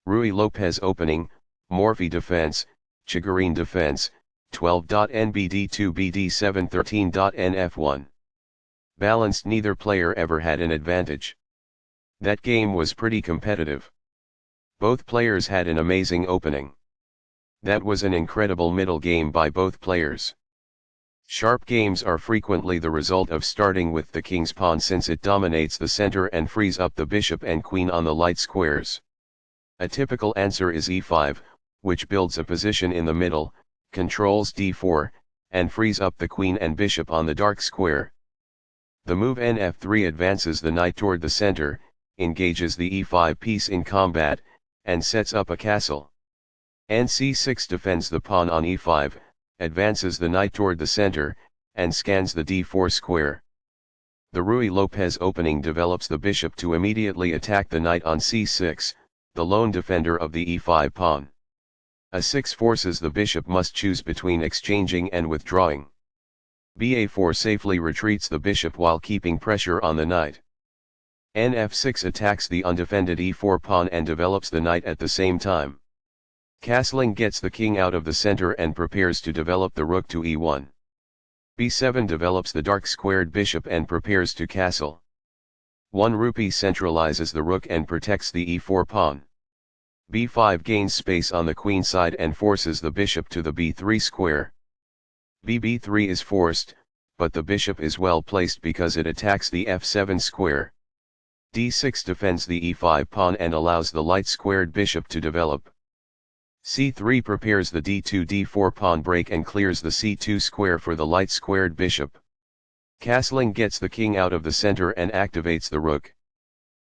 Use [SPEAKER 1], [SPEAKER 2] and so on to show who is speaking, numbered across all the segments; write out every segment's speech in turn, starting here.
[SPEAKER 1] Ruy Lopez opening, Morphy defense, Chigorin defense, 12.NBD2 BD7 13.NF1. Balanced, neither player ever had an advantage. That game was pretty competitive. Both players had an amazing opening. That was an incredible middle game by both players. Sharp games are frequently the result of starting with the king's pawn, since it dominates the center and frees up the bishop and queen on the light squares. A typical answer is e5, which builds a position in the middle, controls d4, and frees up the queen and bishop on the dark square. The move nf3 advances the knight toward the center, engages the e5 piece in combat, and sets up a castle. nc6 defends the pawn on e5, advances the knight toward the center, and scans the d4 square. The Ruy Lopez opening develops the bishop to immediately attack the knight on c6, the lone defender of the e5 pawn. a6 forces the bishop must choose between exchanging and withdrawing. ba4 safely retreats the bishop while keeping pressure on the knight. nf6 attacks the undefended e4 pawn and develops the knight at the same time. Castling gets the king out of the center and prepares to develop the rook to e1. b7 develops the dark squared bishop and prepares to castle. 1 rupee centralizes the rook and protects the e4 pawn. b5 gains space on the queen side and forces the bishop to the b3 square. bb3 is forced, but the bishop is well placed because it attacks the f7 square. d6 defends the e5 pawn and allows the light squared bishop to develop. c3 prepares the d2-d4 pawn break and clears the c2 square for the light squared bishop. Castling gets the king out of the center and activates the rook.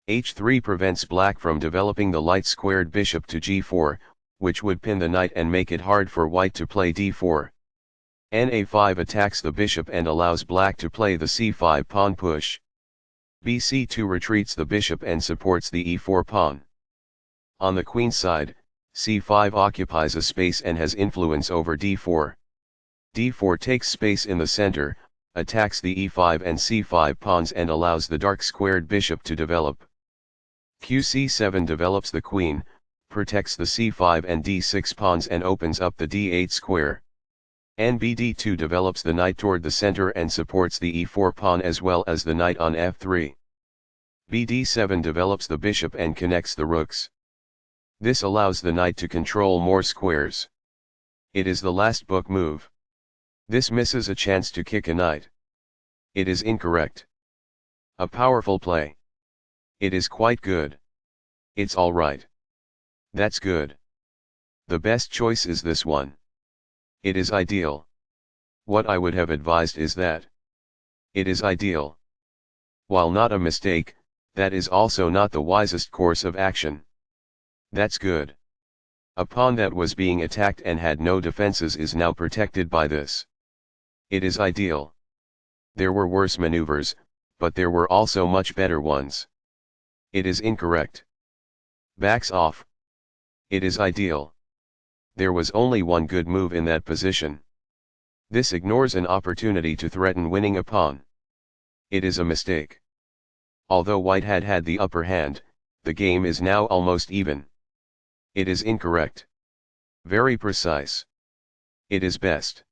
[SPEAKER 1] h3 prevents black from developing the light squared bishop to g4, which would pin the knight and make it hard for white to play d4. na5 attacks the bishop and allows black to play the c5 pawn push. bc2 retreats the bishop and supports the e4 pawn. On the queen side, c5 occupies a space and has influence over d4. d4 takes space in the center, attacks the e5 and c5 pawns and allows the dark squared bishop to develop. qc7 develops the queen, protects the c5 and d6 pawns and opens up the d8 square. nbd2 develops the knight toward the center and supports the e4 pawn as well as the knight on f3. bd7 develops the bishop and connects the rooks. This allows the knight to control more squares. It is the last book move. This misses a chance to kick a knight. It is incorrect. A powerful play. It is quite good. It's alright. That's good. The best choice is this one. It is ideal. What I would have advised is that. It is ideal. While not a mistake, that is also not the wisest course of action. That's good. A pawn that was being attacked and had no defenses is now protected by this. It is ideal. There were worse maneuvers, but there were also much better ones. It is incorrect. Backs off. It is ideal. There was only one good move in that position. This ignores an opportunity to threaten winning a pawn. It is a mistake. Although white had had the upper hand, the game is now almost even. It is incorrect. Very precise. It is best.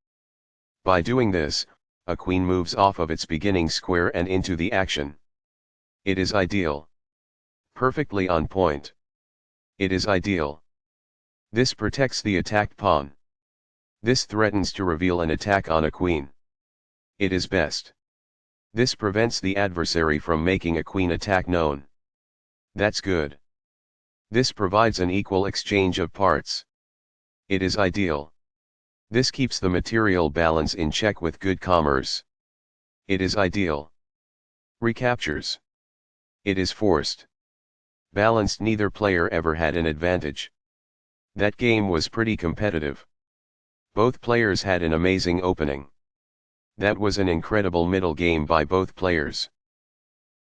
[SPEAKER 1] By doing this, a queen moves off of its beginning square and into the action. It is ideal. Perfectly on point. It is ideal. This protects the attacked pawn. This threatens to reveal an attack on a queen. It is best. This prevents the adversary from making a queen attack known. That's good. This provides an equal exchange of parts. It is ideal. This keeps the material balance in check with good commerce. It is ideal. Recaptures. It is forced. Balanced, neither player ever had an advantage. That game was pretty competitive. Both players had an amazing opening. That was an incredible middle game by both players.